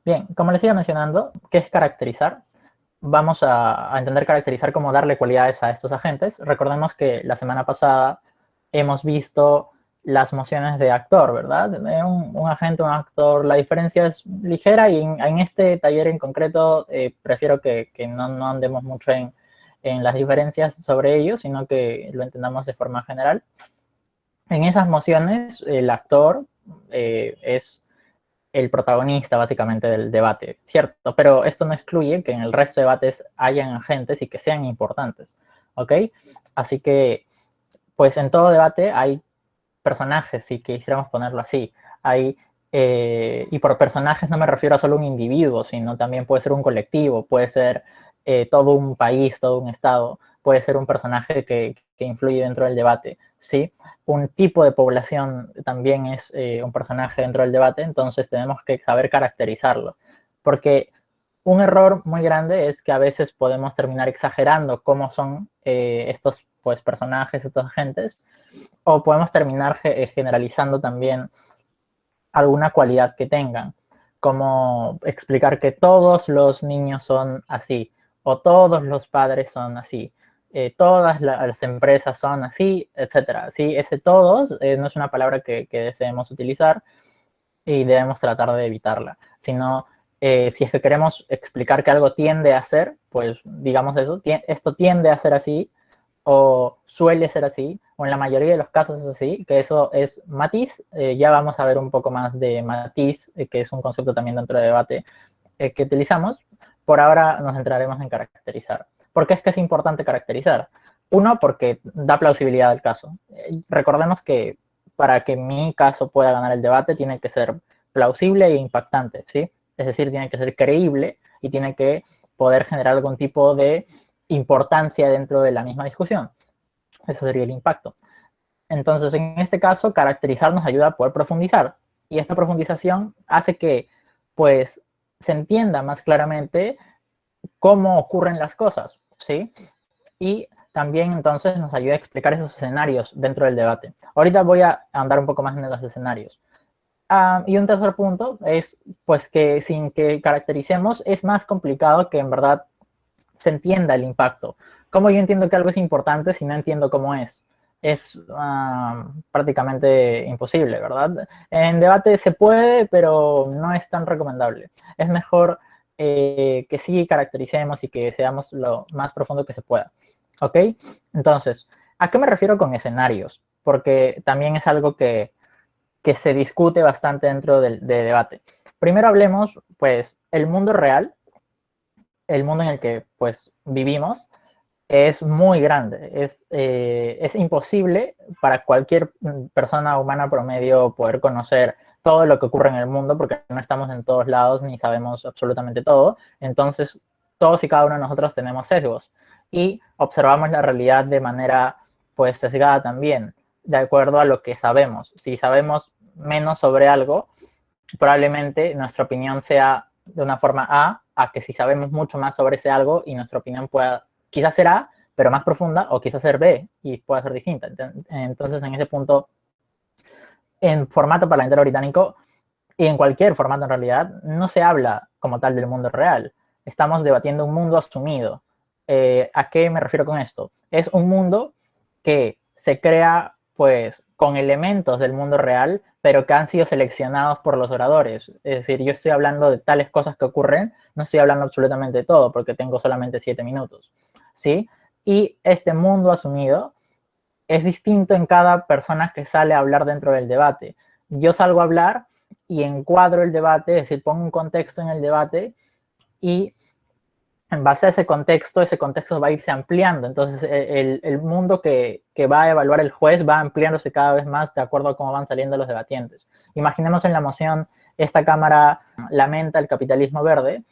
Bien, como les iba mencionando, ¿qué es caracterizar? Vamos a entender caracterizar como darle cualidades a estos agentes. Recordemos que la semana pasada hemos visto las mociones de actor, ¿verdad? Un agente, un actor, la diferencia es ligera y en este taller en concreto prefiero que no andemos mucho en las diferencias sobre ello, sino que lo entendamos de forma general. En esas mociones, el actor es el protagonista básicamente del debate, ¿cierto? Pero esto no excluye que en el resto de debates hayan agentes y que sean importantes, ¿ok? Así que, pues en todo debate hay personajes, si quisiéramos ponerlo así. Hay, y por personajes no me refiero a solo un individuo, sino también puede ser un colectivo, puede ser todo un país, todo un estado, puede ser un personaje que influye dentro del debate, ¿sí? Un tipo de población también es un personaje dentro del debate, entonces tenemos que saber caracterizarlo, porque un error muy grande es que a veces podemos terminar exagerando cómo son estos pues, personajes, estos agentes, o podemos terminar generalizando también alguna cualidad que tengan, como explicar que todos los niños son así, o todos los padres son así, todas las empresas son así, etcétera. Sí, ese todos no es una palabra que deseemos utilizar y debemos tratar de evitarla, sino si es que queremos explicar que algo tiende a ser, pues digamos eso, esto tiende a ser así, o suele ser así, o en la mayoría de los casos es así, que eso es matiz. Ya vamos a ver un poco más de matiz, que es un concepto también dentro del debate que utilizamos. Por ahora nos centraremos en caracterizar. ¿Por qué es que es importante caracterizar? Uno, porque da plausibilidad al caso. Recordemos que para que mi caso pueda ganar el debate tiene que ser plausible e impactante, ¿sí? Es decir, tiene que ser creíble y tiene que poder generar algún tipo de importancia dentro de la misma discusión. Ese sería el impacto. Entonces, en este caso, caracterizar nos ayuda a poder profundizar. Y esta profundización hace que, pues, se entienda más claramente cómo ocurren las cosas, ¿sí? Y también, entonces, nos ayuda a explicar esos escenarios dentro del debate. Ahorita voy a andar un poco más en los escenarios. Y un tercer punto es, pues, que sin que caractericemos, es más complicado que en verdad se entienda el impacto. ¿Cómo yo entiendo que algo es importante si no entiendo cómo es? Es prácticamente imposible, ¿verdad? En debate se puede, pero no es tan recomendable. Es mejor que sí caractericemos y que seamos lo más profundo que se pueda. ¿Ok? Entonces, ¿a qué me refiero con escenarios? Porque también es algo que se discute bastante dentro del debate. Primero hablemos, pues, el mundo real, el mundo en el que pues vivimos, es muy grande. Es imposible para cualquier persona humana promedio poder conocer todo lo que ocurre en el mundo porque no estamos en todos lados ni sabemos absolutamente todo. Entonces, todos y cada uno de nosotros tenemos sesgos y observamos la realidad de manera pues sesgada también, de acuerdo a lo que sabemos. Si sabemos menos sobre algo, probablemente nuestra opinión sea de una forma a que si sabemos mucho más sobre ese algo y nuestra opinión pueda, quizás ser A, pero más profunda, o quizás ser B y pueda ser distinta. Entonces, en ese punto, en formato parlamentario británico y en cualquier formato en realidad, no se habla como tal del mundo real. Estamos debatiendo un mundo asumido. ¿A qué me refiero con esto? Es un mundo que se crea pues con elementos del mundo real, pero que han sido seleccionados por los oradores. Es decir, yo estoy hablando de tales cosas que ocurren, no estoy hablando absolutamente de todo porque tengo solamente 7 minutos, ¿sí? Y este mundo asumido es distinto en cada persona que sale a hablar dentro del debate. Yo salgo a hablar y encuadro el debate, es decir, pongo un contexto en el debate y en base a ese contexto va a irse ampliando. Entonces, el mundo que va a evaluar el juez va ampliándose cada vez más de acuerdo a cómo van saliendo los debatientes. Imaginemos en la moción, esta Cámara lamenta el capitalismo verde.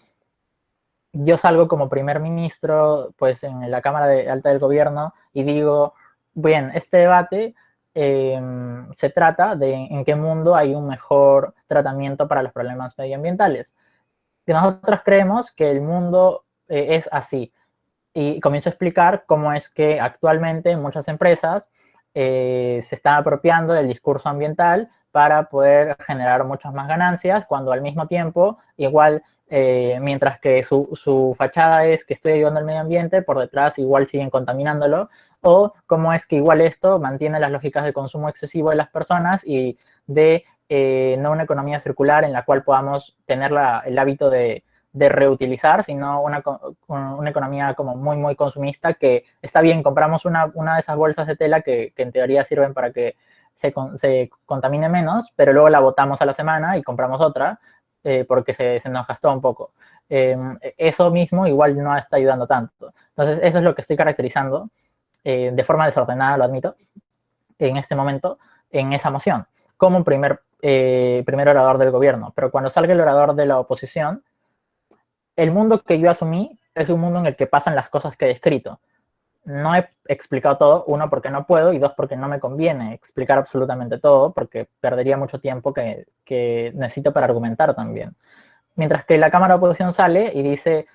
Yo salgo como primer ministro, pues en la Cámara Alta del Gobierno y digo, bien, este debate se trata de en qué mundo hay un mejor tratamiento para los problemas medioambientales. Que nosotros creemos que el mundo es así. Y comienzo a explicar cómo es que actualmente muchas empresas se están apropiando del discurso ambiental para poder generar muchas más ganancias, cuando al mismo tiempo, igual, mientras que su fachada es que estoy ayudando al medio ambiente, por detrás igual siguen contaminándolo, o cómo es que igual esto mantiene las lógicas de consumo excesivo de las personas y de no una economía circular en la cual podamos tener el hábito de reutilizar, sino una economía como muy, muy consumista, que está bien, compramos una de esas bolsas de tela que en teoría sirven para que se contamine menos, pero luego la botamos a la semana y compramos otra porque se nos gastó un poco. Eso mismo igual no está ayudando tanto. Entonces, eso es lo que estoy caracterizando de forma desordenada, lo admito, en este momento, en esa moción, como primer orador del gobierno. Pero cuando salga el orador de la oposición, el mundo que yo asumí es un mundo en el que pasan las cosas que he descrito. No he explicado todo, uno, porque no puedo, y dos, porque no me conviene explicar absolutamente todo, porque perdería mucho tiempo que necesito para argumentar también. Mientras que la Cámara de Oposición sale y dice,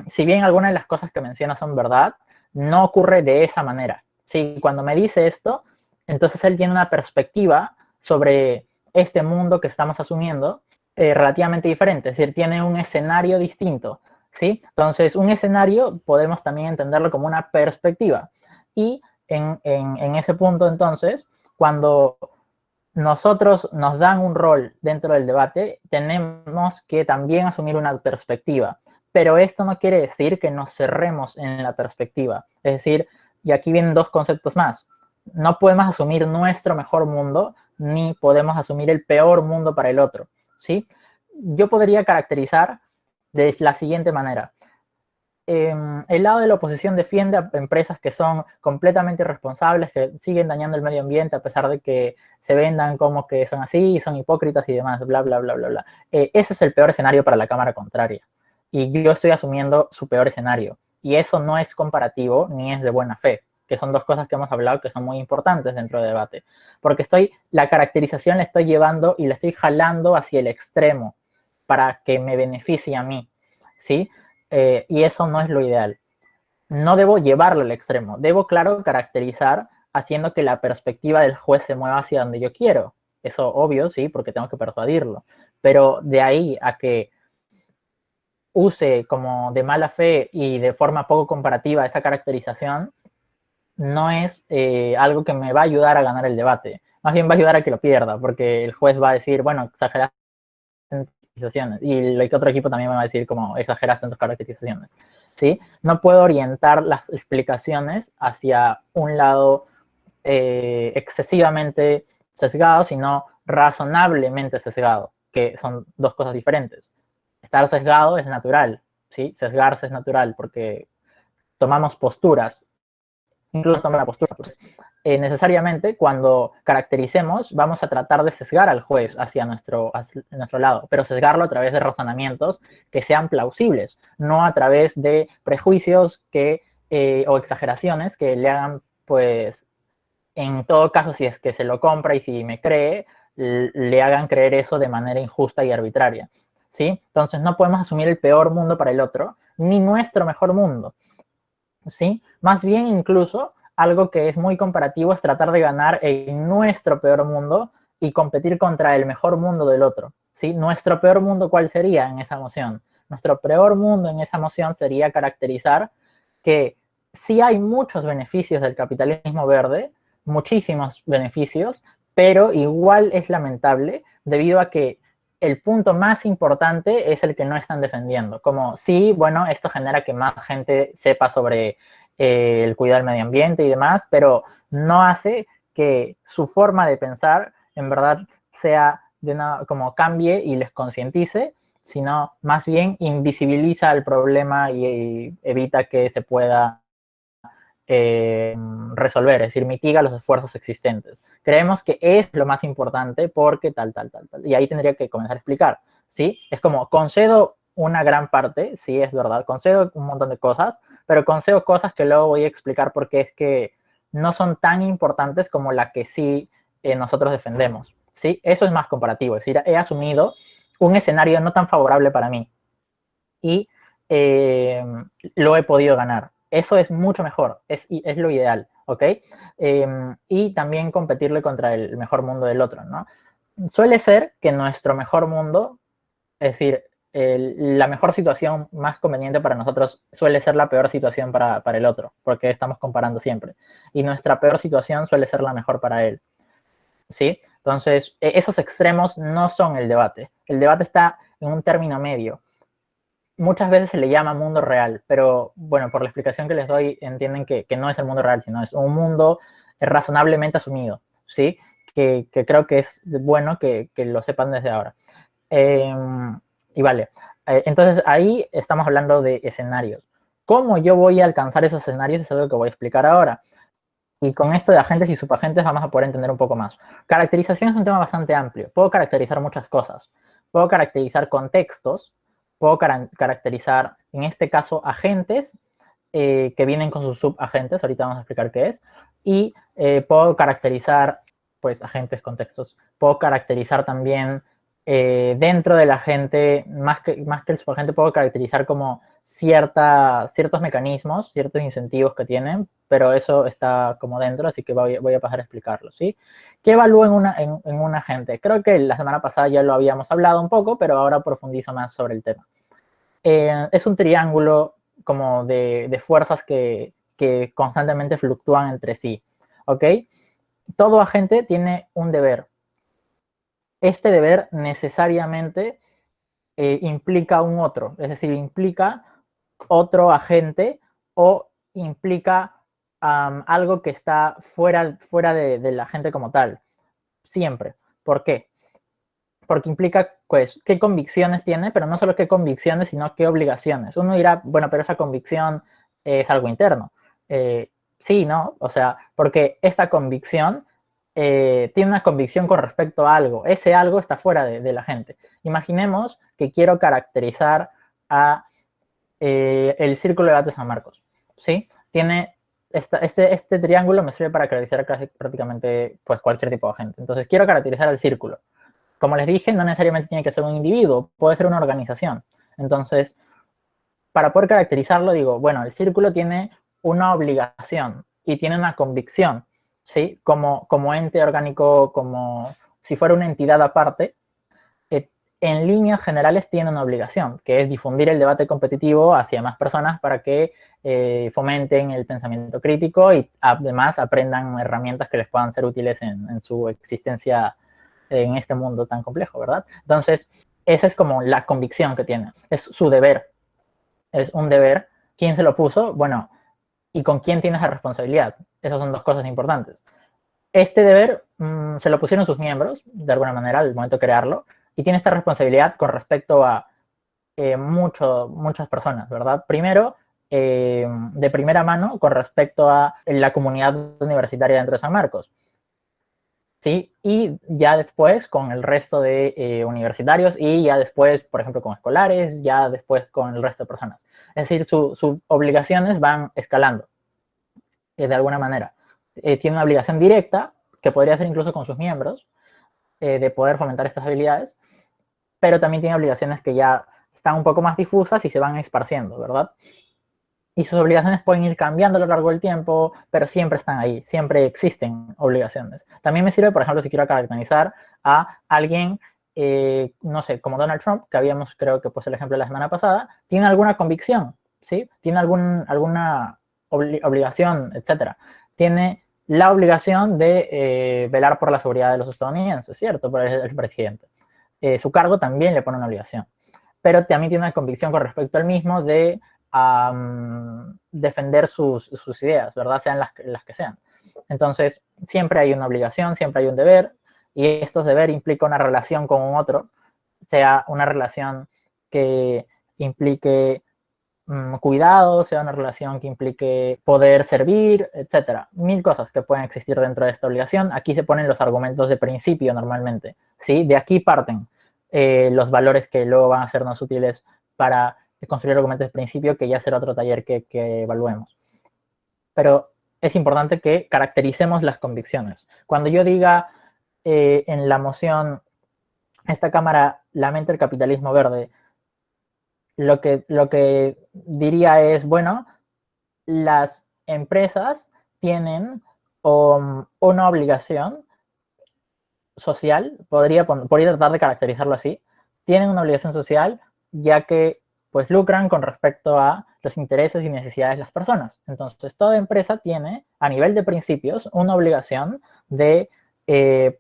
si bien algunas de las cosas que menciona son verdad, no ocurre de esa manera. Sí, cuando me dice esto, entonces él tiene una perspectiva sobre este mundo que estamos asumiendo relativamente diferente, es decir, tiene un escenario distinto, ¿sí? Entonces, un escenario podemos también entenderlo como una perspectiva. Y en ese punto, entonces, cuando nosotros nos dan un rol dentro del debate, tenemos que también asumir una perspectiva. Pero esto no quiere decir que nos cerremos en la perspectiva. Es decir, y aquí vienen dos conceptos más. No podemos asumir nuestro mejor mundo, ni podemos asumir el peor mundo para el otro, ¿sí? Yo podría caracterizar de la siguiente manera. El lado de la oposición defiende a empresas que son completamente irresponsables, que siguen dañando el medio ambiente a pesar de que se vendan como que son así, son hipócritas y demás, bla, bla, bla, bla, bla. Ese es el peor escenario para la Cámara contraria. Y yo estoy asumiendo su peor escenario. Y eso no es comparativo ni es de buena fe, que son dos cosas que hemos hablado que son muy importantes dentro del debate. Porque la caracterización la estoy llevando y la estoy jalando hacia el extremo para que me beneficie a mí, ¿sí? Y eso no es lo ideal. No debo llevarlo al extremo. Debo, claro, caracterizar haciendo que la perspectiva del juez se mueva hacia donde yo quiero. Eso obvio, sí, porque tengo que persuadirlo. Pero de ahí a que use como de mala fe y de forma poco comparativa esa caracterización, no es algo que me va a ayudar a ganar el debate. Más bien va a ayudar a que lo pierda, porque el juez va a decir, bueno, exageraste en tus caracterizaciones. Y el otro equipo también me va a decir, como, exageraste en tus caracterizaciones. ¿Sí? No puedo orientar las explicaciones hacia un lado excesivamente sesgado, sino razonablemente sesgado, que son dos cosas diferentes. Estar sesgado es natural, ¿sí? Sesgarse es natural porque tomamos posturas, incluso tomar la postura. Pues, necesariamente cuando caractericemos vamos a tratar de sesgar al juez hacia nuestro lado, pero sesgarlo a través de razonamientos que sean plausibles, no a través de prejuicios o exageraciones que le hagan, pues, en todo caso, si es que se lo compra y si me cree, le hagan creer eso de manera injusta y arbitraria, ¿sí? Entonces no podemos asumir el peor mundo para el otro, ni nuestro mejor mundo, ¿sí? Más bien, incluso, algo que es muy comparativo es tratar de ganar en nuestro peor mundo y competir contra el mejor mundo del otro, ¿sí? Nuestro peor mundo, ¿cuál sería en esa moción? Nuestro peor mundo en esa moción sería caracterizar que sí hay muchos beneficios del capitalismo verde, muchísimos beneficios, pero igual es lamentable debido a que el punto más importante es el que no están defendiendo. Como sí, bueno, esto genera que más gente sepa sobre el cuidado del medio ambiente y demás, pero no hace que su forma de pensar en verdad sea como cambie y les concientice, sino más bien invisibiliza el problema y evita que se pueda resolver, es decir, mitiga los esfuerzos existentes. Creemos que es lo más importante porque tal, tal, tal, tal. Y ahí tendría que comenzar a explicar, ¿sí? Es como, concedo una gran parte, sí, es verdad, concedo un montón de cosas, pero concedo cosas que luego voy a explicar porque es que no son tan importantes como la que sí nosotros defendemos, ¿sí? Eso es más comparativo, es decir, he asumido un escenario no tan favorable para mí y lo he podido ganar. Eso es mucho mejor, es lo ideal, ¿ok? Y también competirle contra el mejor mundo del otro, ¿no? suele ser que nuestro mejor mundo, es decir, la mejor situación más conveniente para nosotros suele ser la peor situación para el otro, porque estamos comparando siempre. Y nuestra peor situación suele ser la mejor para él, ¿sí? Entonces, esos extremos no son el debate. El debate está en un término medio. Muchas veces se le llama mundo real, pero bueno, por la explicación que les doy, entienden que no es el mundo real, sino es un mundo razonablemente asumido, ¿sí? Que creo que es bueno que lo sepan desde ahora. Y vale, entonces ahí estamos hablando de escenarios. ¿Cómo yo voy a alcanzar esos escenarios? Es algo que voy a explicar ahora. Y con esto de agentes y subagentes vamos a poder entender un poco más. Caracterización es un tema bastante amplio. Puedo caracterizar muchas cosas. Puedo caracterizar contextos, puedo caracterizar, en este caso, agentes que vienen con sus subagentes, ahorita vamos a explicar qué es, y puedo caracterizar, pues, agentes, contextos. Puedo caracterizar también dentro del agente, más que el subagente, puedo caracterizar como ciertos mecanismos, ciertos incentivos que tienen, pero eso está como dentro, así que voy a pasar a explicarlo, ¿sí? ¿Qué evalúo en un agente? Creo que la semana pasada ya lo habíamos hablado un poco, pero ahora profundizo más sobre el tema. Es un triángulo como de fuerzas que constantemente fluctúan entre sí, ¿ok? Todo agente tiene un deber. Este deber necesariamente implica un otro, es decir, implica otro agente o implica algo que está fuera del agente como tal, siempre. ¿Por qué? Porque implica, pues, qué convicciones tiene, pero no solo qué convicciones, sino qué obligaciones. Uno dirá, bueno, pero esa convicción es algo interno. Sí, ¿no? O sea, porque esta convicción tiene una convicción con respecto a algo. Ese algo está fuera de la gente. Imaginemos que quiero caracterizar a el Círculo de Arte San Marcos, ¿sí? Tiene este triángulo me sirve para caracterizar casi, prácticamente pues, cualquier tipo de agente. Entonces, quiero caracterizar al círculo. Como les dije, no necesariamente tiene que ser un individuo, puede ser una organización. Entonces, para poder caracterizarlo, digo, bueno, el círculo tiene una obligación y tiene una convicción, ¿sí? Como ente orgánico, como si fuera una entidad aparte, en líneas generales tiene una obligación, que es difundir el debate competitivo hacia más personas para que fomenten el pensamiento crítico y además aprendan herramientas que les puedan ser útiles en su existencia en este mundo tan complejo, ¿verdad? Entonces, esa es como la convicción que tiene, es su deber, es un deber. ¿Quién se lo puso? Bueno, ¿y con quién tiene esa responsabilidad? Esas son dos cosas importantes. Este deber se lo pusieron sus miembros, de alguna manera, al momento de crearlo, y tiene esta responsabilidad con respecto a muchas personas, ¿verdad? Primero, de primera mano, con respecto a la comunidad universitaria dentro de San Marcos. ¿Sí? Y ya después con el resto de universitarios y ya después, por ejemplo, con escolares, ya después con el resto de personas. Es decir, sus obligaciones van escalando de alguna manera. Tiene una obligación directa, que podría ser incluso con sus miembros, de poder fomentar estas habilidades, pero también tiene obligaciones que ya están un poco más difusas y se van esparciendo, ¿verdad? Y sus obligaciones pueden ir cambiando a lo largo del tiempo, pero siempre están ahí, siempre existen obligaciones. También me sirve, por ejemplo, si quiero caracterizar a alguien, no sé, como Donald Trump, que habíamos, creo que puse el ejemplo la semana pasada, tiene alguna convicción, ¿sí? Tiene alguna obligación, etcétera. Tiene la obligación de velar por la seguridad de los estadounidenses, ¿cierto? Por el presidente. Su cargo también le pone una obligación, pero también tiene una convicción con respecto al mismo de defender sus ideas, ¿verdad? Sean las que sean. Entonces, siempre hay una obligación, siempre hay un deber, y estos deber implica una relación con un otro, sea una relación que implique cuidado, sea una relación que implique poder servir, etcétera. Mil cosas que pueden existir dentro de esta obligación. Aquí se ponen los argumentos de principio normalmente, ¿sí? De aquí parten los valores que luego van a sernos útiles para construir argumentos de principio, que ya será otro taller que evaluemos. Pero es importante que caractericemos las convicciones. Cuando yo diga en la moción, esta Cámara lamenta el capitalismo verde, lo que diría es, bueno, las empresas tienen una obligación social, podría tratar de caracterizarlo así, tienen una obligación social ya que pues lucran con respecto a los intereses y necesidades de las personas. Entonces, toda empresa tiene, a nivel de principios, una obligación de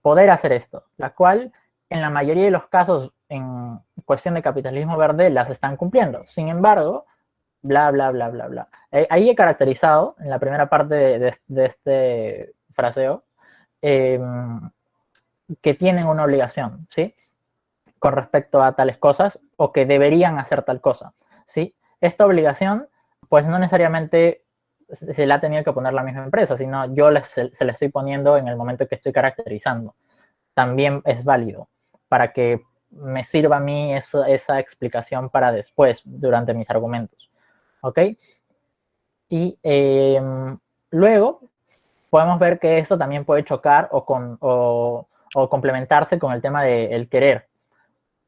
poder hacer esto, la cual en la mayoría de los casos en cuestión de capitalismo verde las están cumpliendo. Sin embargo, bla, bla, bla, bla, bla. Ahí he caracterizado, en la primera parte de este fraseo, eh, que tienen una obligación, ¿sí? Con respecto a tales cosas o que deberían hacer tal cosa, ¿sí? Esta obligación, pues no necesariamente se la ha tenido que poner la misma empresa, sino yo se la estoy poniendo en el momento que estoy caracterizando. También es válido para que me sirva a mí esa explicación para después, durante mis argumentos, ¿ok? Y luego podemos ver que eso también puede chocar o complementarse con el tema del querer.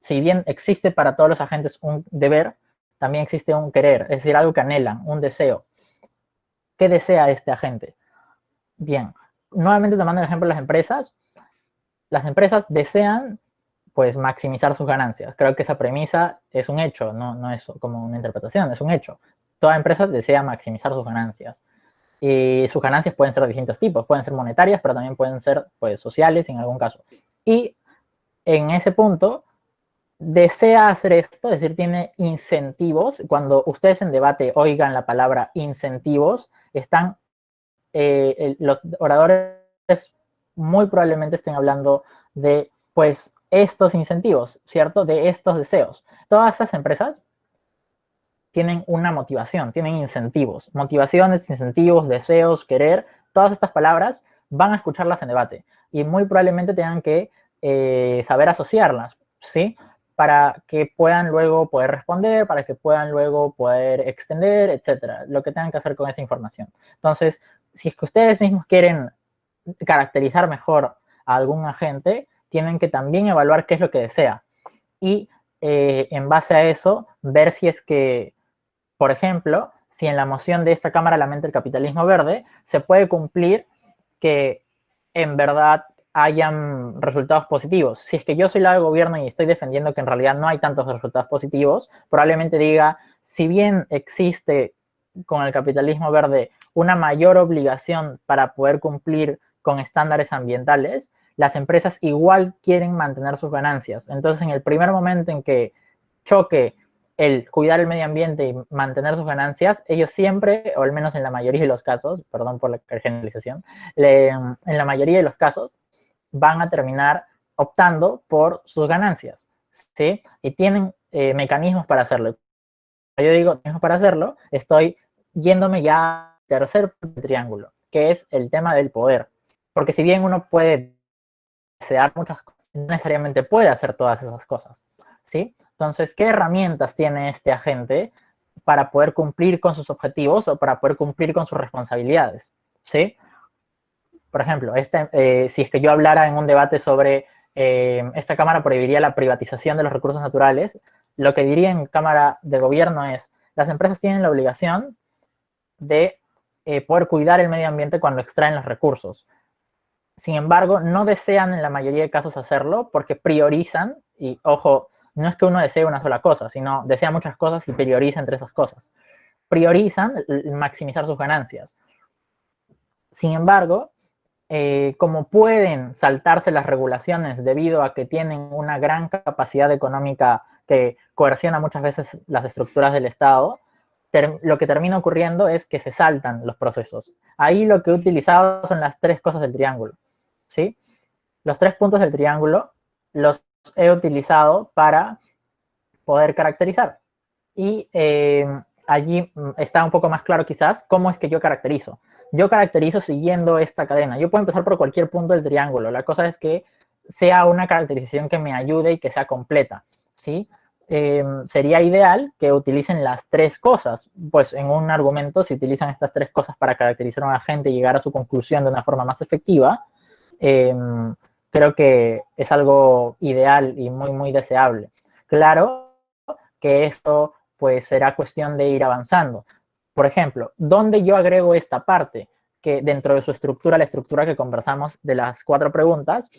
Si bien existe para todos los agentes un deber, también existe un querer, es decir, algo que anhelan, un deseo. ¿Qué desea este agente? Bien, nuevamente tomando el ejemplo de las empresas desean pues maximizar sus ganancias. Creo que esa premisa es un hecho, no es como una interpretación, es un hecho. Toda empresa desea maximizar sus ganancias. Y sus ganancias pueden ser de distintos tipos, pueden ser monetarias, pero también pueden ser pues, sociales en algún caso. Y en ese punto, desea hacer esto, es decir, tiene incentivos. Cuando ustedes en debate oigan la palabra incentivos, están los oradores muy probablemente estén hablando de, pues, estos incentivos, ¿cierto? De estos deseos. Todas esas empresas tienen una motivación, tienen incentivos. Motivaciones, incentivos, deseos, querer, todas estas palabras van a escucharlas en debate y muy probablemente tengan que saber asociarlas, ¿sí? Para que puedan luego poder responder, para que puedan luego poder extender, etcétera, lo que tengan que hacer con esa información. Entonces, si es que ustedes mismos quieren caracterizar mejor a algún agente, tienen que también evaluar qué es lo que desea y en base a eso ver si es que, por ejemplo, si en la moción de esta Cámara lamenta el capitalismo verde, se puede cumplir que en verdad hayan resultados positivos. Si es que yo soy la de gobierno y estoy defendiendo que en realidad no hay tantos resultados positivos, probablemente diga, si bien existe con el capitalismo verde una mayor obligación para poder cumplir con estándares ambientales, las empresas igual quieren mantener sus ganancias. Entonces, en el primer momento en que choque el cuidar el medio ambiente y mantener sus ganancias, ellos siempre, o al menos en la mayoría de los casos, perdón por la generalización, en la mayoría de los casos van a terminar optando por sus ganancias, ¿sí? Y tienen mecanismos para hacerlo. Yo digo mecanismos para hacerlo, estoy yéndome ya al tercer triángulo, que es el tema del poder. Porque si bien uno puede desear muchas cosas, no necesariamente puede hacer todas esas cosas, ¿sí? Entonces, ¿qué herramientas tiene este agente para poder cumplir con sus objetivos o para poder cumplir con sus responsabilidades? ¿Sí? Por ejemplo, si es que yo hablara en un debate sobre esta Cámara prohibiría la privatización de los recursos naturales, lo que diría en Cámara de Gobierno es, las empresas tienen la obligación de poder cuidar el medio ambiente cuando extraen los recursos. Sin embargo, no desean en la mayoría de casos hacerlo porque priorizan, y ojo, no es que uno desee una sola cosa, sino desea muchas cosas y prioriza entre esas cosas. Priorizan maximizar sus ganancias. Sin embargo, como pueden saltarse las regulaciones debido a que tienen una gran capacidad económica que coerciona muchas veces las estructuras del Estado, lo que termina ocurriendo es que se saltan los procesos. Ahí lo que he utilizado son las tres cosas del triángulo, ¿sí? Los tres puntos del triángulo los he utilizado para poder caracterizar. Y allí está un poco más claro quizás cómo es que yo caracterizo. Yo caracterizo siguiendo esta cadena. Yo puedo empezar por cualquier punto del triángulo. La cosa es que sea una caracterización que me ayude y que sea completa, ¿sí? Sería ideal que utilicen las tres cosas. Pues en un argumento, si utilizan estas tres cosas para caracterizar a un agente y llegar a su conclusión de una forma más efectiva, eh, creo que es algo ideal y muy, muy deseable. Claro que esto pues será cuestión de ir avanzando. Por ejemplo, ¿dónde yo agrego esta parte? que dentro de su estructura, la estructura que conversamos de las 4 preguntas,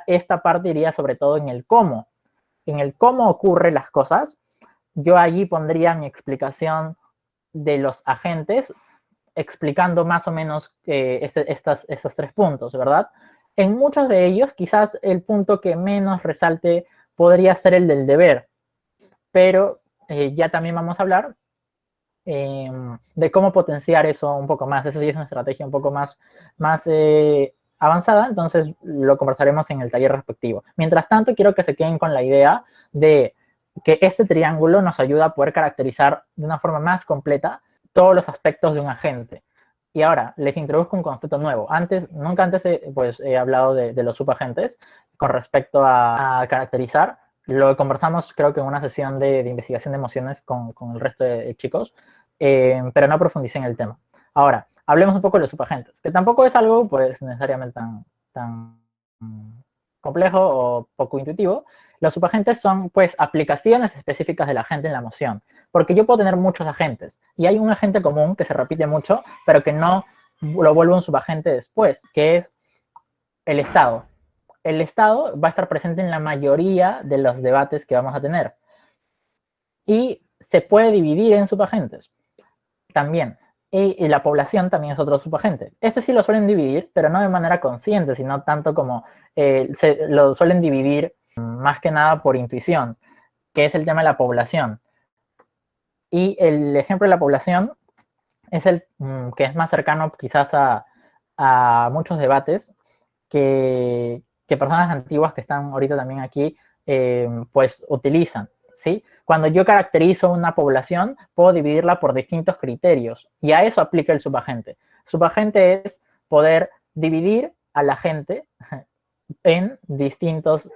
esta parte iría sobre todo en el cómo. En el cómo ocurren las cosas, yo allí pondría mi explicación de los agentes, explicando más o menos estos 3 puntos, ¿verdad? En muchos de ellos, quizás el punto que menos resalte podría ser el del deber, pero ya también vamos a hablar de cómo potenciar eso un poco más. Eso sí es una estrategia un poco más avanzada, entonces lo conversaremos en el taller respectivo. Mientras tanto, quiero que se queden con la idea de que este triángulo nos ayuda a poder caracterizar de una forma más completa todos los aspectos de un agente. Y ahora, les introduzco un concepto nuevo. Nunca antes he hablado de los subagentes con respecto a caracterizar. Lo conversamos, creo que en una sesión de investigación de emociones con el resto de chicos, pero no profundicé en el tema. Ahora, hablemos un poco de los subagentes, que tampoco es algo pues necesariamente tan complejo o poco intuitivo. Los subagentes son pues aplicaciones específicas del agente en la emoción, porque yo puedo tener muchos agentes y hay un agente común que se repite mucho, pero que no lo vuelve un subagente después, que es el estado. El estado va a estar presente en la mayoría de los debates que vamos a tener y se puede dividir en subagentes también. Y la población también es otro subagente. Este sí lo suelen dividir, pero no de manera consciente, sino tanto como lo suelen dividir más que nada por intuición, que es el tema de la población. Y el ejemplo de la población es el que es más cercano quizás a muchos debates que personas antiguas que están ahorita también aquí pues utilizan, ¿sí? Cuando yo caracterizo una población, puedo dividirla por distintos criterios y a eso aplica el subagente. Subagente es poder dividir a la gente en distintos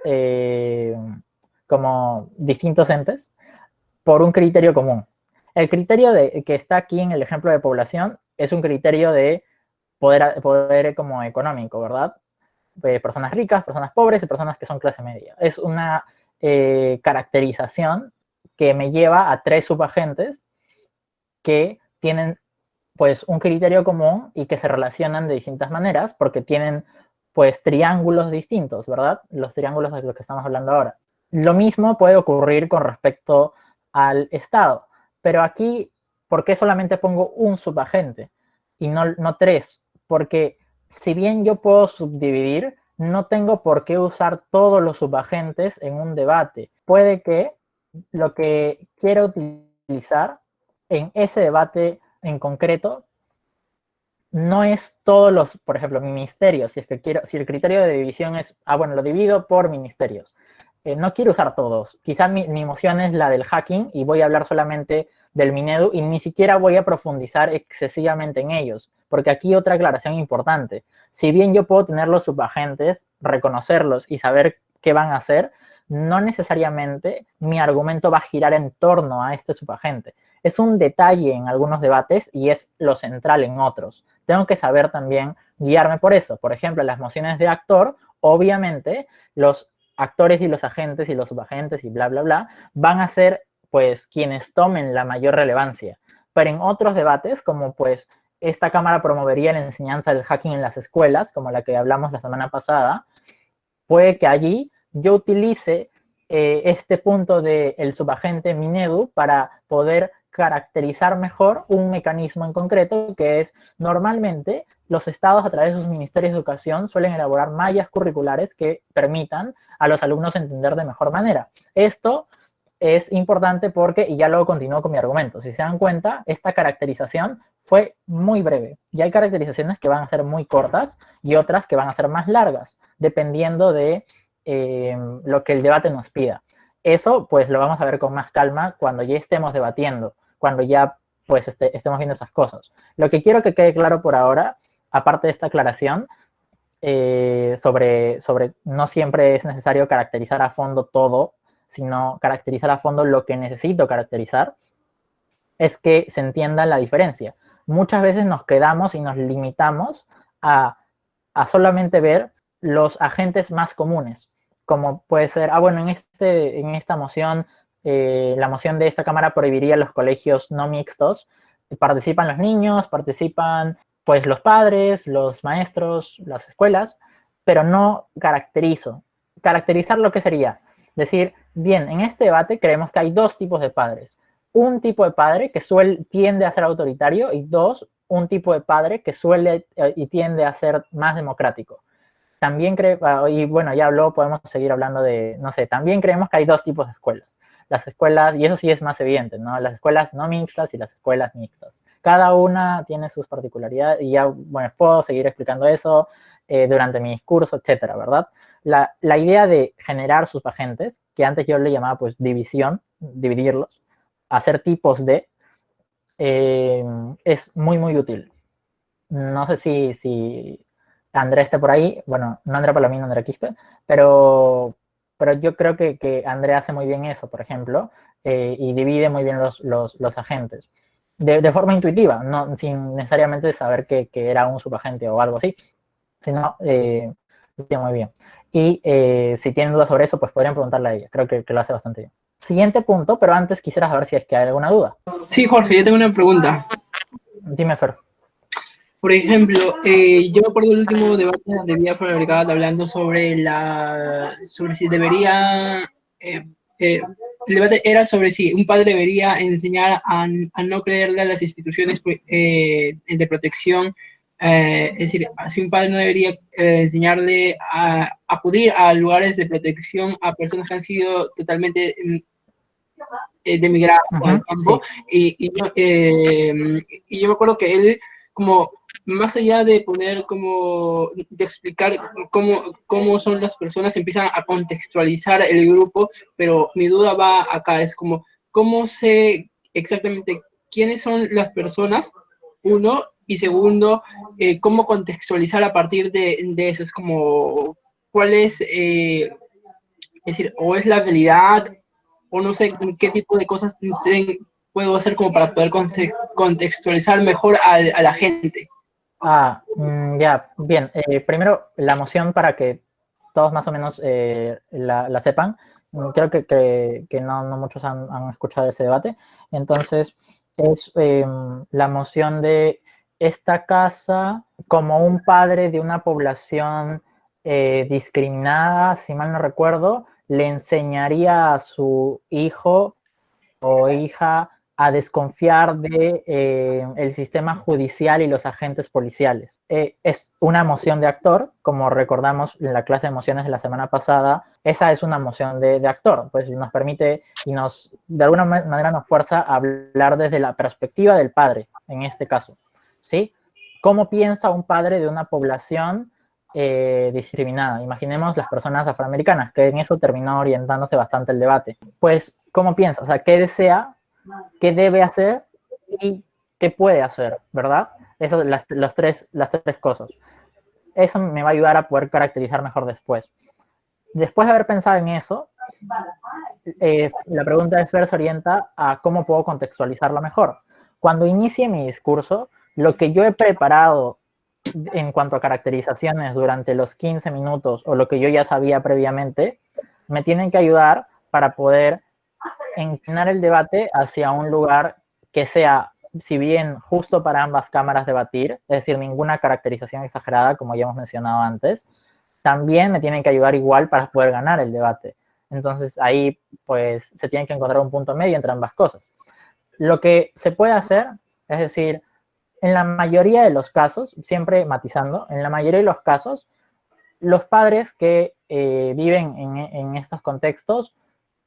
entes por un criterio común. El criterio que está aquí en el ejemplo de población es un criterio de poder como económico, ¿verdad? Personas ricas, personas pobres y personas que son clase media. Es una caracterización que me lleva a 3 subagentes que tienen pues un criterio común y que se relacionan de distintas maneras porque tienen pues triángulos distintos, ¿verdad? Los triángulos de los que estamos hablando ahora. Lo mismo puede ocurrir con respecto al estado, pero aquí, ¿por qué solamente pongo un subagente y no 3? Porque si bien yo puedo subdividir, no tengo por qué usar todos los subagentes en un debate. Puede que lo que quiero utilizar en ese debate en concreto no es todos los, por ejemplo, ministerios. Si el criterio de división es, bueno, lo divido por ministerios. No quiero usar todos. Quizás mi emoción es la del hacking y voy a hablar solamente del Minedu y ni siquiera voy a profundizar excesivamente en ellos. Porque aquí otra aclaración importante. Si bien yo puedo tener los subagentes, reconocerlos y saber qué van a hacer, no necesariamente mi argumento va a girar en torno a este subagente. Es un detalle en algunos debates y es lo central en otros. Tengo que saber también guiarme por eso. Por ejemplo, las mociones de actor, obviamente, los actores y los agentes y los subagentes y bla, bla, bla, van a ser pues quienes tomen la mayor relevancia. Pero en otros debates, como pues esta cámara promovería la enseñanza del hacking en las escuelas, como la que hablamos la semana pasada, puede que allí yo utilice este punto del subagente Minedu para poder caracterizar mejor un mecanismo en concreto, que es normalmente los estados a través de sus ministerios de educación suelen elaborar mallas curriculares que permitan a los alumnos entender de mejor manera. Esto es importante porque, y ya luego continúo con mi argumento, si se dan cuenta, esta caracterización fue muy breve. Y hay caracterizaciones que van a ser muy cortas y otras que van a ser más largas, dependiendo de lo que el debate nos pida. Eso, pues, lo vamos a ver con más calma cuando ya estemos debatiendo, cuando ya, pues, estemos viendo esas cosas. Lo que quiero que quede claro por ahora, aparte de esta aclaración, sobre no siempre es necesario caracterizar a fondo todo, sino caracterizar a fondo lo que necesito caracterizar, es que se entienda la diferencia. Muchas veces nos quedamos y nos limitamos a solamente ver los agentes más comunes, como puede ser, bueno, en esta moción, la moción de esta Cámara prohibiría los colegios no mixtos, participan los niños, participan pues los padres, los maestros, las escuelas, pero no caracterizo. Caracterizar lo que sería decir, bien, en este debate creemos que hay dos tipos de padres. Un tipo de padre que tiende a ser autoritario y dos, un tipo de padre que suele y tiende a ser más democrático. También y bueno, ya habló, podemos seguir hablando de, no sé, también creemos que hay dos tipos de escuelas. Las escuelas, y eso sí es más evidente, ¿no? Las escuelas no mixtas y las escuelas mixtas. Cada una tiene sus particularidades y ya, bueno, puedo seguir explicando eso durante mi discurso, etcétera, ¿verdad? La idea de generar sus agentes, que antes yo le llamaba pues división, dividirlos, hacer tipos de, es muy, muy útil. No sé si André esté por ahí. Bueno, no André Palomino, André Quispe, pero yo creo que André hace muy bien eso, por ejemplo, y divide muy bien los agentes. De forma intuitiva, no, sin necesariamente saber que era un subagente o algo así, sino lo hacía muy bien. Y si tienen dudas sobre eso, pues podrían preguntarle a ella. Creo que lo hace bastante bien. Siguiente punto, pero antes quisiera saber si es que hay alguna duda. Sí, Jorge, yo tengo una pregunta. Dime, Fer. Por ejemplo, yo me acuerdo del último debate de Vía Fabricada hablando sobre si debería, el debate era sobre si un padre debería enseñar a no creerle a las instituciones de protección, es decir, si un padre no debería enseñarle a acudir a lugares de protección a personas que han sido totalmente demigradas al campo, Sí. y yo me acuerdo que él como más allá de poner como, de explicar cómo son las personas, empiezan a contextualizar el grupo, pero mi duda va acá, es como, ¿cómo sé exactamente quiénes son las personas? Uno, y segundo, ¿cómo contextualizar a partir de eso? Es como, ¿cuál es decir, o es la realidad, o no sé qué tipo de cosas puedo hacer como para poder contextualizar mejor a la gente? Ya, bien. Primero, la moción para que todos más o menos la sepan. Creo que no muchos han escuchado ese debate. Entonces, es la moción de esta casa como un padre de una población discriminada, si mal no recuerdo, le enseñaría a su hijo o hija a desconfiar de el sistema judicial y los agentes policiales. Es una moción de actor, como recordamos en la clase de emociones de la semana pasada, esa es una moción de actor, pues nos permite y de alguna manera nos fuerza a hablar desde la perspectiva del padre, en este caso, ¿sí? ¿Cómo piensa un padre de una población discriminada? Imaginemos las personas afroamericanas, que en eso terminó orientándose bastante el debate. Pues, ¿cómo piensa? O sea, ¿qué desea, qué debe hacer y qué puede hacer, ¿verdad? Eso, las tres cosas. Eso me va a ayudar a poder caracterizar mejor después. Después de haber pensado en eso, la pregunta de Fer se orienta a cómo puedo contextualizarlo mejor. Cuando inicie mi discurso, lo que yo he preparado en cuanto a caracterizaciones durante los 15 minutos o lo que yo ya sabía previamente, me tienen que ayudar para poder inclinar el debate hacia un lugar que sea, si bien justo para ambas cámaras debatir, es decir, ninguna caracterización exagerada, como ya hemos mencionado antes, también me tienen que ayudar igual para poder ganar el debate. Entonces ahí pues se tiene que encontrar un punto medio entre ambas cosas. Lo que se puede hacer, es decir, en la mayoría de los casos, siempre matizando, en la mayoría de los casos, los padres que viven en estos contextos,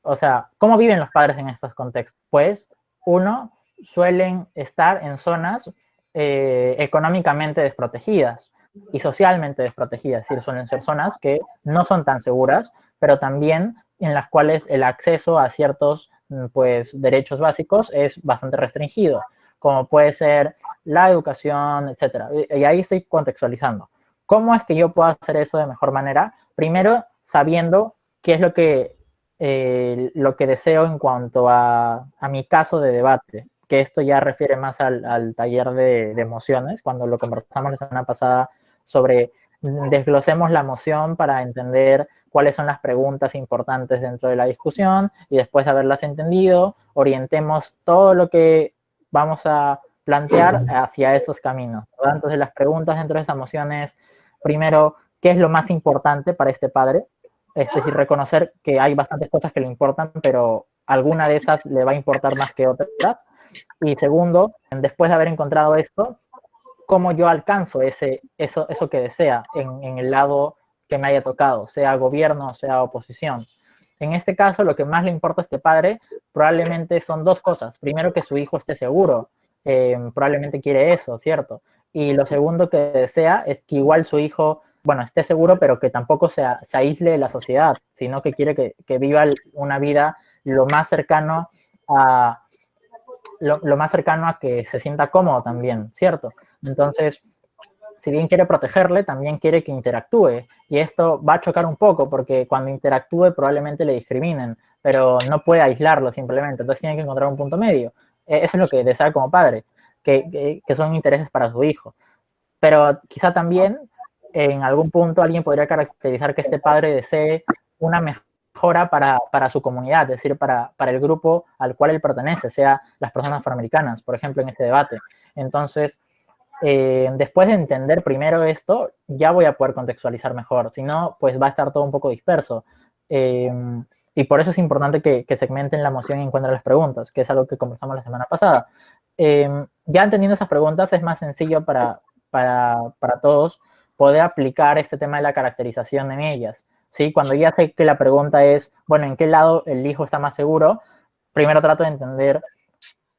o sea, ¿cómo viven los padres en estos contextos? Pues, uno, suelen estar en zonas económicamente desprotegidas y socialmente desprotegidas, es decir, suelen ser zonas que no son tan seguras, pero también en las cuales el acceso a ciertos pues, derechos básicos es bastante restringido, como puede ser la educación, etcétera. Y ahí estoy contextualizando. ¿Cómo es que yo puedo hacer eso de mejor manera? Primero, sabiendo qué es lo que deseo en cuanto a mi caso de debate, que esto ya refiere más al taller de emociones, cuando lo conversamos la semana pasada sobre desglosemos la emoción para entender cuáles son las preguntas importantes dentro de la discusión y después de haberlas entendido, orientemos todo lo que vamos a plantear hacia esos caminos, ¿verdad? Entonces las preguntas dentro de esta moción es, primero, ¿qué es lo más importante para este padre? Es decir, reconocer que hay bastantes cosas que le importan, pero alguna de esas le va a importar más que otras. Y segundo, después de haber encontrado esto, ¿cómo yo alcanzo eso que desea en el lado que me haya tocado, sea gobierno, sea oposición? En este caso, lo que más le importa a este padre probablemente son dos cosas. Primero, que su hijo esté seguro. Probablemente quiere eso, ¿cierto? Y lo segundo que desea es que igual su hijo, bueno, esté seguro, pero que tampoco se aísle de la sociedad, sino que quiere que viva una vida lo más cercano a, lo más cercano a que se sienta cómodo también, ¿cierto? Entonces, si bien quiere protegerle, también quiere que interactúe. Y esto va a chocar un poco porque cuando interactúe probablemente le discriminen, pero no puede aislarlo simplemente. Entonces tiene que encontrar un punto medio. Eso es lo que desea como padre, que son intereses para su hijo. Pero quizá también en algún punto alguien podría caracterizar que este padre desee una mejora para su comunidad, es decir, para el grupo al cual él pertenece, sea las personas afroamericanas, por ejemplo, en este debate. Entonces, después de entender primero esto, ya voy a poder contextualizar mejor. Si no, pues va a estar todo un poco disperso. Y por eso es importante que segmenten la moción y encuentren las preguntas, que es algo que conversamos la semana pasada. Ya entendiendo esas preguntas, es más sencillo para todos poder aplicar este tema de la caracterización en ellas. ¿Sí? Cuando ya sé que la pregunta es, bueno, ¿en qué lado el hijo está más seguro? Primero trato de entender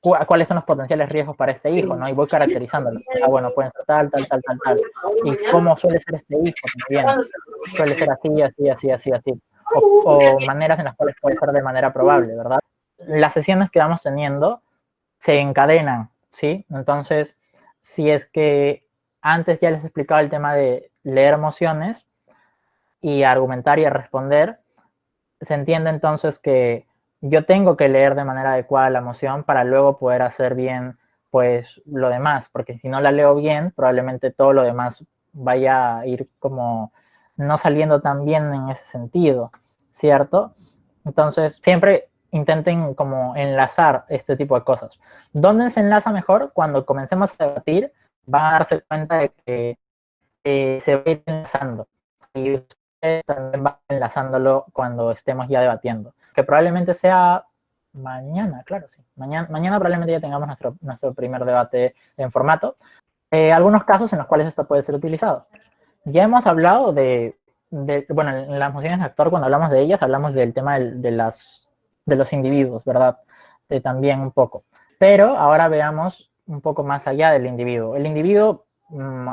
cuáles son los potenciales riesgos para este hijo, ¿no? Y voy caracterizándolo. Ah, bueno, pueden ser tal, tal, tal, tal, tal. Y cómo suele ser este hijo también. Suele ser así, así, así, así, así. O maneras en las cuales puede ser de manera probable, ¿verdad? Las sesiones que vamos teniendo se encadenan, ¿sí? Entonces, si es que antes ya les explicaba el tema de leer emociones y argumentar y responder, se entiende entonces que yo tengo que leer de manera adecuada la emoción para luego poder hacer bien pues lo demás, porque si no la leo bien, probablemente todo lo demás vaya a ir como no saliendo tan bien en ese sentido, ¿cierto? Entonces, siempre intenten como enlazar este tipo de cosas. ¿Dónde se enlaza mejor? Cuando comencemos a debatir, van a darse cuenta de que se va a ir enlazando. Y ustedes también van enlazándolo cuando estemos ya debatiendo. Que probablemente sea mañana, claro, sí. Mañana probablemente ya tengamos nuestro primer debate en formato. Algunos casos en los cuales esto puede ser utilizado. Ya hemos hablado bueno, en las mociones de actor, cuando hablamos de ellas, hablamos del tema de los individuos, ¿verdad? También un poco. Pero ahora veamos un poco más allá del individuo. El individuo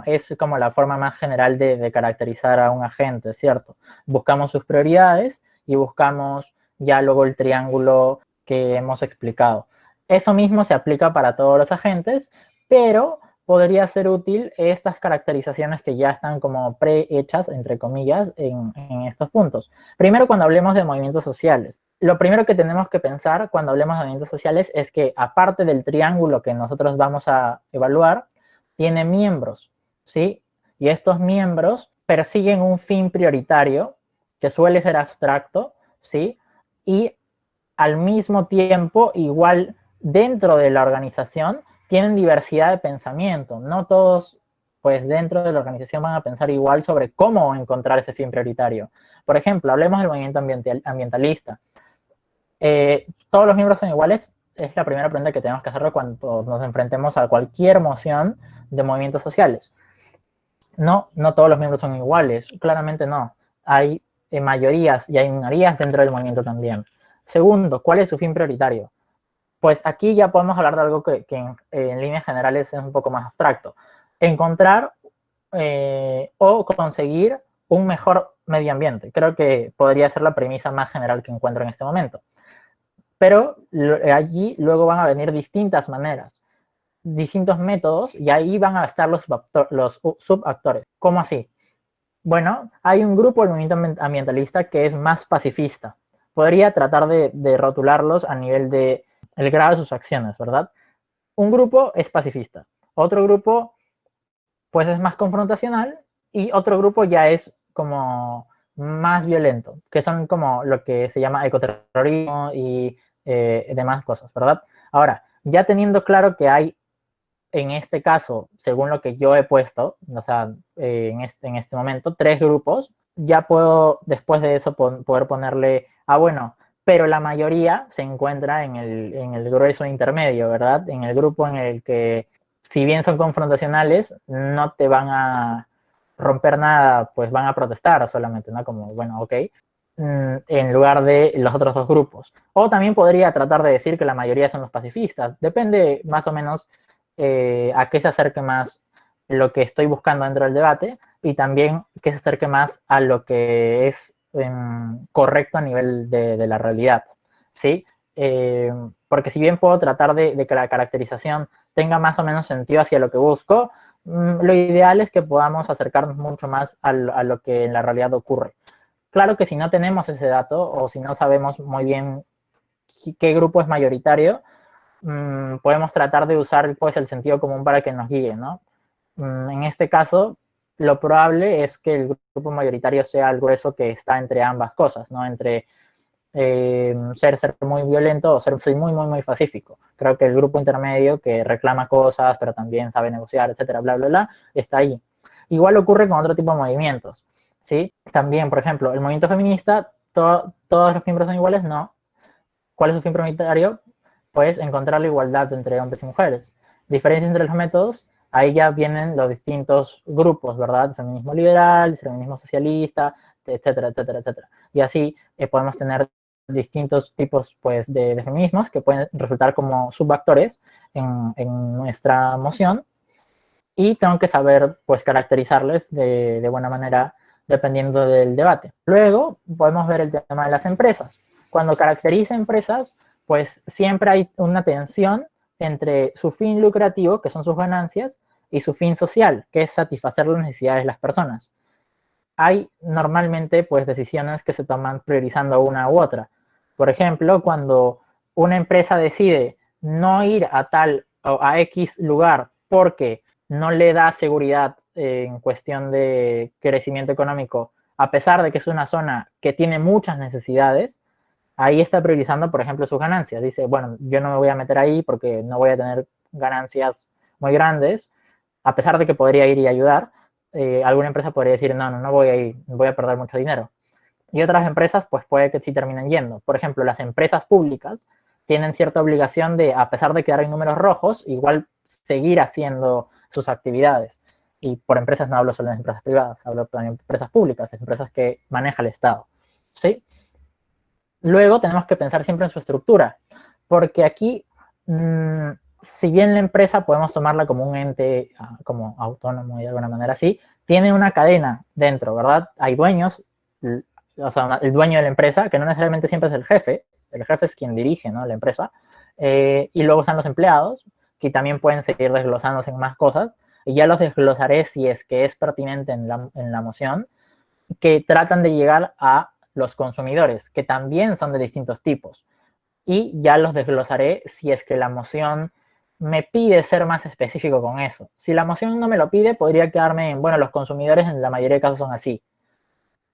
es como la forma más general de caracterizar a un agente, ¿cierto? Buscamos sus prioridades y buscamos ya luego el triángulo que hemos explicado. Eso mismo se aplica para todos los agentes, pero podría ser útil estas caracterizaciones que ya están como prehechas, entre comillas, en estos puntos. Primero, cuando hablemos de movimientos sociales. Lo primero que tenemos que pensar cuando hablemos de movimientos sociales es que, aparte del triángulo que nosotros vamos a evaluar, tiene miembros, ¿sí? Y estos miembros persiguen un fin prioritario que suele ser abstracto, ¿sí? Y al mismo tiempo, igual dentro de la organización, tienen diversidad de pensamiento. No todos, pues dentro de la organización van a pensar igual sobre cómo encontrar ese fin prioritario. Por ejemplo, hablemos del movimiento ambientalista. ¿Todos los miembros son iguales? Es la primera pregunta que tenemos que hacerlo cuando nos enfrentemos a cualquier moción de movimientos sociales. No, no todos los miembros son iguales, claramente no. Hay mayorías y hay minorías dentro del movimiento también. Segundo, ¿cuál es su fin prioritario? Pues aquí ya podemos hablar de algo que en líneas generales es un poco más abstracto. Encontrar o conseguir un mejor medio ambiente. Creo que podría ser la premisa más general que encuentro en este momento. Pero allí luego van a venir distintas maneras, distintos métodos, y ahí van a estar los subactores. ¿Cómo así? Bueno, hay un grupo del movimiento ambientalista que es más pacifista. Podría tratar de rotularlos a nivel de el grado de sus acciones, ¿verdad? Un grupo es pacifista, otro grupo pues es más confrontacional y otro grupo ya es como más violento, que son como lo que se llama ecoterrorismo y demás cosas, ¿verdad? Ahora, ya teniendo claro que hay en este caso, según lo que yo he puesto, o sea, en este momento, 3 grupos, ya puedo después de eso poder ponerle, bueno, pero la mayoría se encuentra en el grueso intermedio, ¿verdad? En el grupo en el que, si bien son confrontacionales, no te van a romper nada, pues van a protestar solamente, ¿no? Como, bueno, ok, en lugar de los otros 2 grupos. O también podría tratar de decir que la mayoría son los pacifistas. Depende más o menos a qué se acerque más lo que estoy buscando dentro del debate y también que se acerque más a lo que es correcto a nivel de la realidad, ¿sí? Porque si bien puedo tratar de que la caracterización tenga más o menos sentido hacia lo que busco, lo ideal es que podamos acercarnos mucho más a lo que en la realidad ocurre. Claro que si no tenemos ese dato o si no sabemos muy bien qué grupo es mayoritario, podemos tratar de usar pues, el sentido común para que nos guíe, ¿no? En este caso, lo probable es que el grupo mayoritario sea el grueso que está entre ambas cosas, ¿no? Entre ser muy violento o ser muy, muy, muy pacífico. Creo que el grupo intermedio que reclama cosas, pero también sabe negociar, etcétera, bla, bla, bla, está ahí. Igual ocurre con otro tipo de movimientos, ¿sí? También, por ejemplo, el movimiento feminista, todos los miembros son iguales, no. ¿Cuál es su fin prioritario? Pues encontrar la igualdad entre hombres y mujeres. Diferencia entre los métodos, ahí ya vienen los distintos grupos, ¿verdad? Feminismo liberal, feminismo socialista, etcétera, etcétera, etcétera. Y así podemos tener distintos tipos pues, de feminismos que pueden resultar como subactores en nuestra moción y tengo que saber pues, caracterizarles de buena manera dependiendo del debate. Luego podemos ver el tema de las empresas. Cuando caracteriza empresas, pues siempre hay una tensión entre su fin lucrativo, que son sus ganancias, y su fin social, que es satisfacer las necesidades de las personas. Hay normalmente pues decisiones que se toman priorizando una u otra. Por ejemplo, cuando una empresa decide no ir a tal o a X lugar porque no le da seguridad en cuestión de crecimiento económico, a pesar de que es una zona que tiene muchas necesidades, ahí está priorizando, por ejemplo, sus ganancias. Dice, bueno, yo no me voy a meter ahí porque no voy a tener ganancias muy grandes, a pesar de que podría ir y ayudar. Alguna empresa podría decir, no voy a ir, voy a perder mucho dinero. Y otras empresas, pues puede que sí terminen yendo. Por ejemplo, las empresas públicas tienen cierta obligación de, a pesar de quedar en números rojos, igual seguir haciendo sus actividades. Y por empresas no hablo solo de empresas privadas, hablo también de empresas públicas, empresas que maneja el Estado, ¿sí? Luego tenemos que pensar siempre en su estructura, porque aquí, si bien la empresa podemos tomarla como un ente como autónomo y de alguna manera así, tiene una cadena dentro, ¿verdad? Hay dueños, o sea, el dueño de la empresa, que no necesariamente siempre es el jefe es quien dirige, ¿no? La empresa, y luego están los empleados, que también pueden seguir desglosándose en más cosas, y ya los desglosaré si es que es pertinente en la moción, que tratan de llegar a los consumidores, que también son de distintos tipos. Y ya los desglosaré si es que la moción me pide ser más específico con eso. Si la moción no me lo pide, podría quedarme en, bueno, los consumidores en la mayoría de casos son así.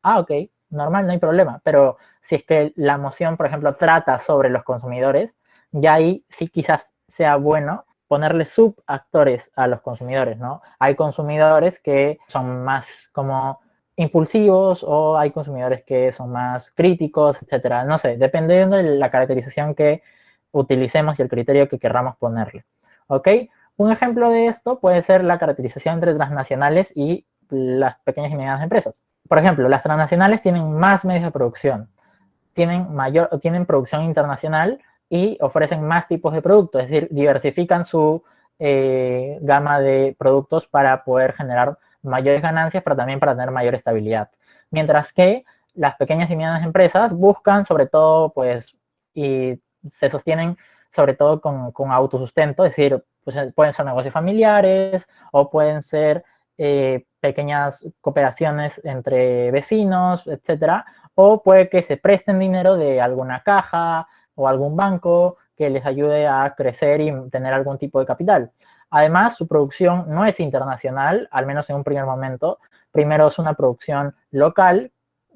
Ok, normal, no hay problema. Pero si es que la moción, por ejemplo, trata sobre los consumidores, ya ahí sí quizás sea bueno ponerle subactores a los consumidores, ¿no? Hay consumidores que son más como impulsivos o hay consumidores que son más críticos, etcétera. No sé, dependiendo de la caracterización que utilicemos y el criterio que querramos ponerle. ¿Ok? Un ejemplo de esto puede ser la caracterización entre transnacionales y las pequeñas y medianas empresas. Por ejemplo, las transnacionales tienen más medios de producción, tienen producción internacional y ofrecen más tipos de productos, es decir, diversifican su gama de productos para poder generar mayores ganancias, pero también para tener mayor estabilidad. Mientras que las pequeñas y medianas empresas buscan sobre todo, pues, y se sostienen sobre todo con autosustento, es decir, pues, pueden ser negocios familiares o pueden ser pequeñas cooperaciones entre vecinos, etcétera, o puede que se presten dinero de alguna caja o algún banco que les ayude a crecer y tener algún tipo de capital. Además, su producción no es internacional, al menos en un primer momento. Primero es una producción local,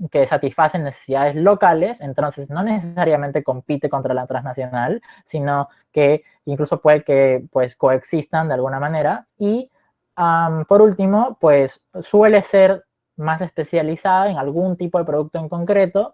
que satisfacen necesidades locales, entonces no necesariamente compite contra la transnacional, sino que incluso puede que pues coexistan de alguna manera. Y por último, pues suele ser más especializada en algún tipo de producto en concreto.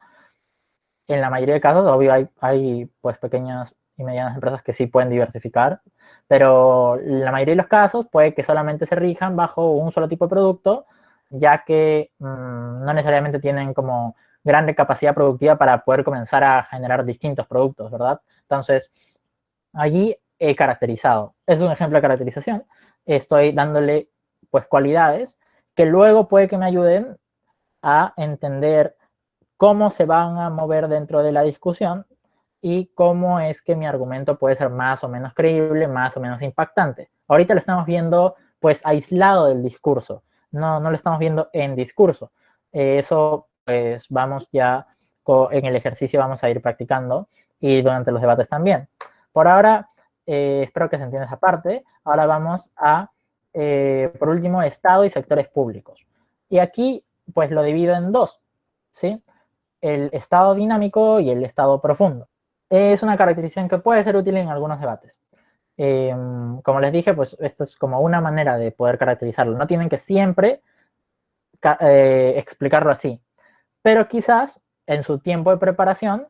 En la mayoría de casos, obvio, hay pues pequeñas y medianas empresas que sí pueden diversificar, pero la mayoría de los casos puede que solamente se rijan bajo un solo tipo de producto, ya que no necesariamente tienen como grande capacidad productiva para poder comenzar a generar distintos productos, ¿verdad? Entonces, allí he caracterizado. Es un ejemplo de caracterización. Estoy dándole pues cualidades que luego puede que me ayuden a entender cómo se van a mover dentro de la discusión y cómo es que mi argumento puede ser más o menos creíble, más o menos impactante. Ahorita lo estamos viendo pues aislado del discurso, no lo estamos viendo en discurso. Eso pues vamos ya en el ejercicio vamos a ir practicando y durante los debates también. Por ahora, espero que se entienda esa parte. Ahora vamos a, por último, Estado y sectores públicos. Y aquí pues lo divido en dos, ¿sí? El estado dinámico y el estado profundo. Es una caracterización que puede ser útil en algunos debates. Como les dije, pues esto es como una manera de poder caracterizarlo. No tienen que siempre explicarlo así, pero quizás en su tiempo de preparación,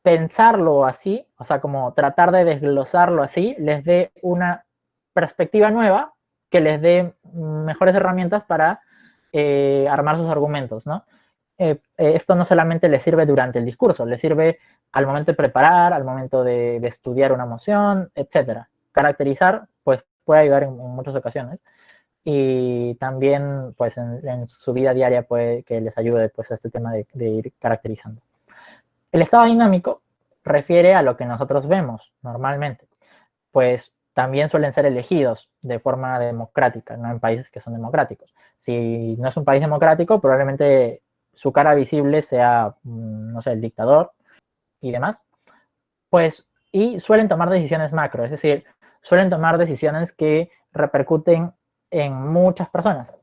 pensarlo así, o sea, como tratar de desglosarlo así, les dé una perspectiva nueva que les dé mejores herramientas para armar sus argumentos, ¿no? Esto no solamente le sirve durante el discurso, le sirve al momento de preparar, al momento de estudiar una moción, etcétera. Caracterizar, pues, puede ayudar en muchas ocasiones y también, pues, en su vida diaria puede que les ayude, pues, a este tema de ir caracterizando. El estado dinámico refiere a lo que nosotros vemos normalmente, pues también suelen ser elegidos de forma democrática, no en países que son democráticos. Si no es un país democrático, probablemente su cara visible sea, no sé, el dictador y demás, pues, y suelen tomar decisiones macro, es decir, suelen tomar decisiones que repercuten en muchas personas.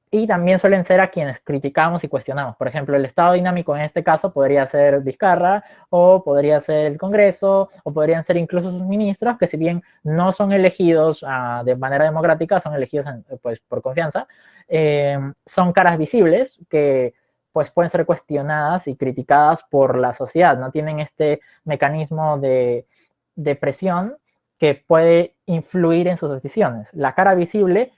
Y también suelen ser a quienes criticamos y cuestionamos. Por ejemplo, el estado dinámico en este caso podría ser Vizcarra, o podría ser el Congreso, o podrían ser incluso sus ministros, que si bien no son elegidos de manera democrática, son elegidos pues, por confianza, son caras visibles que pues, pueden ser cuestionadas y criticadas por la sociedad. No tienen este mecanismo de presión que puede influir en sus decisiones. La cara visible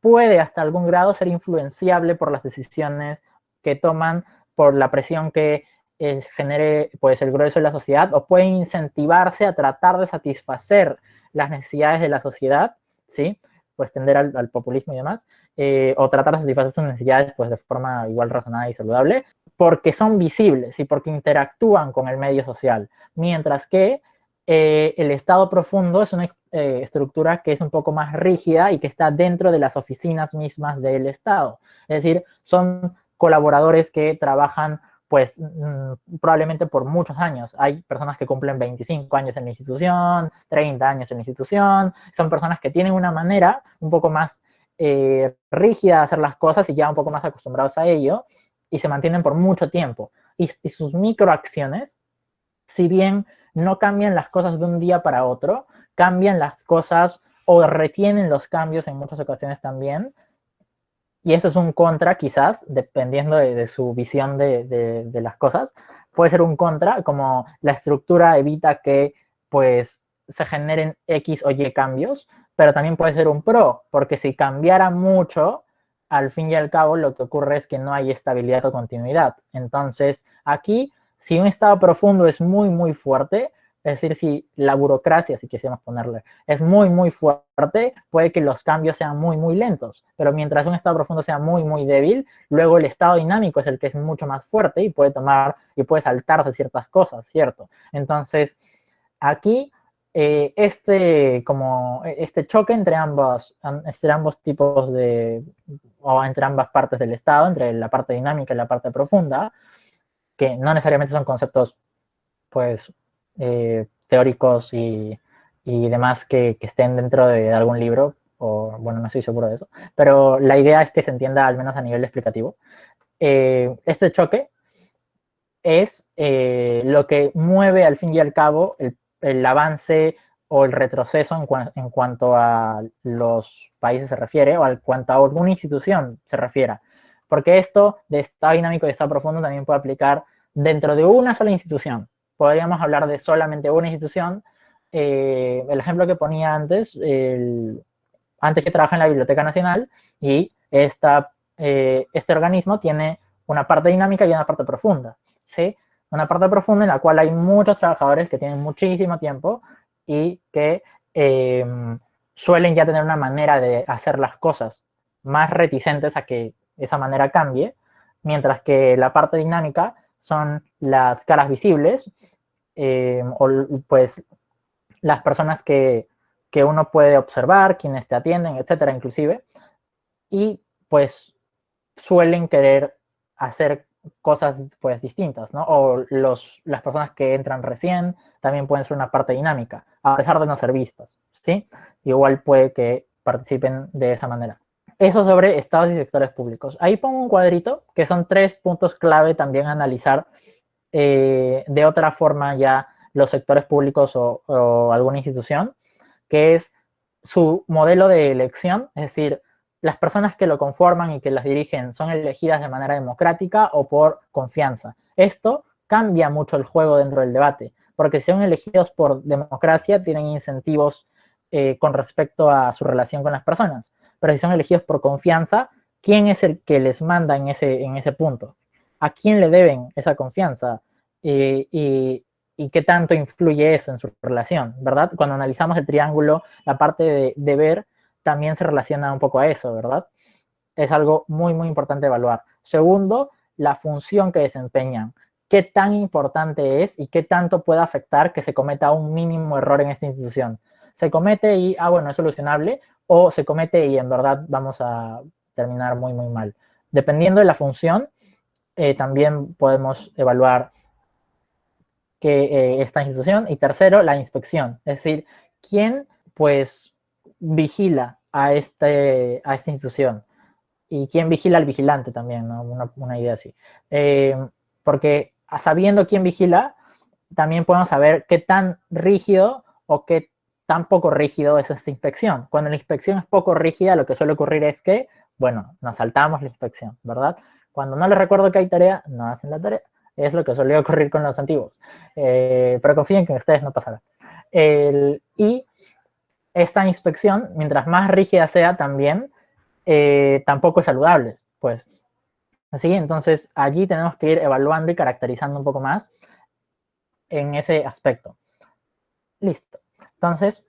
puede hasta algún grado ser influenciable por las decisiones que toman, por la presión que genere pues, el grueso de la sociedad, o puede incentivarse a tratar de satisfacer las necesidades de la sociedad, ¿sí? Pues tender al populismo y demás, o tratar de satisfacer sus necesidades pues, de forma igual razonada y saludable, porque son visibles y porque interactúan con el medio social, mientras que el estado profundo es una estructura que es un poco más rígida y que está dentro de las oficinas mismas del Estado. Es decir, son colaboradores que trabajan pues probablemente por muchos años. Hay personas que cumplen 25 años en la institución, 30 años en la institución, son personas que tienen una manera un poco más rígida de hacer las cosas y ya un poco más acostumbrados a ello, y se mantienen por mucho tiempo. Y sus microacciones, si bien no cambian las cosas de un día para otro, cambian las cosas o retienen los cambios en muchas ocasiones también. Y eso es un contra, quizás, dependiendo de su visión de las cosas. Puede ser un contra, como la estructura evita que pues, se generen X o Y cambios, pero también puede ser un pro, porque si cambiara mucho, al fin y al cabo lo que ocurre es que no hay estabilidad o continuidad. Entonces, aquí, si un estado profundo es muy, muy fuerte, es decir, si la burocracia, si quisiéramos ponerle, es muy, muy fuerte, puede que los cambios sean muy, muy lentos. Pero mientras un estado profundo sea muy, muy débil, luego el estado dinámico es el que es mucho más fuerte y puede tomar y puede saltarse ciertas cosas, ¿cierto? Entonces, aquí, este choque entre ambos tipos o entre ambas partes del estado, entre la parte dinámica y la parte profunda, que no necesariamente son conceptos, pues, teóricos y demás que estén dentro de algún libro, o bueno, no estoy seguro de eso, pero la idea es que se entienda al menos a nivel explicativo. Este choque es lo que mueve al fin y al cabo el avance o el retroceso en cuanto a los países se refiere, o en cuanto a alguna institución se refiera. Porque esto de estado dinámico y estado profundo también puede aplicar dentro de una sola institución. Podríamos hablar de solamente una institución. El ejemplo que ponía antes, antes que trabaja en la Biblioteca Nacional, y este organismo tiene una parte dinámica y una parte profunda, ¿sí? Una parte profunda en la cual hay muchos trabajadores que tienen muchísimo tiempo y que suelen ya tener una manera de hacer las cosas más reticentes a que esa manera cambie, mientras que la parte dinámica son las caras visibles, o pues las personas que uno puede observar, quienes te atienden, etcétera, inclusive, y pues suelen querer hacer cosas pues distintas, ¿no? O las personas que entran recién también pueden ser una parte dinámica, a pesar de no ser vistas, ¿sí? Igual puede que participen de esa manera. Eso sobre estados y sectores públicos. Ahí pongo un cuadrito que son 3 puntos clave también a analizar de otra forma ya los sectores públicos o alguna institución, que es su modelo de elección, es decir, las personas que lo conforman y que las dirigen son elegidas de manera democrática o por confianza. Esto cambia mucho el juego dentro del debate, porque si son elegidos por democracia, tienen incentivos con respecto a su relación con las personas. Pero si son elegidos por confianza, ¿quién es el que les manda en ese punto? ¿A quién le deben esa confianza? Y qué tanto influye eso en su relación, ¿verdad? Cuando analizamos el triángulo, la parte de ver también se relaciona un poco a eso, ¿verdad? Es algo muy, muy importante evaluar. Segundo, la función que desempeñan. ¿Qué tan importante es y qué tanto puede afectar que se cometa un mínimo error en esta institución? ¿Se comete y, bueno, es solucionable? ¿O se comete y en verdad vamos a terminar muy, muy mal? Dependiendo de la función, también podemos evaluar esta institución. Y tercero, la inspección. Es decir, ¿quién pues vigila a esta institución? Y quién vigila al vigilante también, ¿no? Una idea así. Porque sabiendo quién vigila, también podemos saber qué tan rígido o qué tan poco rígido es esta inspección. Cuando la inspección es poco rígida, lo que suele ocurrir es que, bueno, nos saltamos la inspección, ¿verdad? Cuando no les recuerdo que hay tarea, no hacen la tarea. Es lo que solía ocurrir con los antiguos. Pero confíen que en ustedes no pasará. Y esta inspección, mientras más rígida sea también, tampoco es saludable, pues. Así, entonces allí tenemos que ir evaluando y caracterizando un poco más en ese aspecto. Listo. Entonces,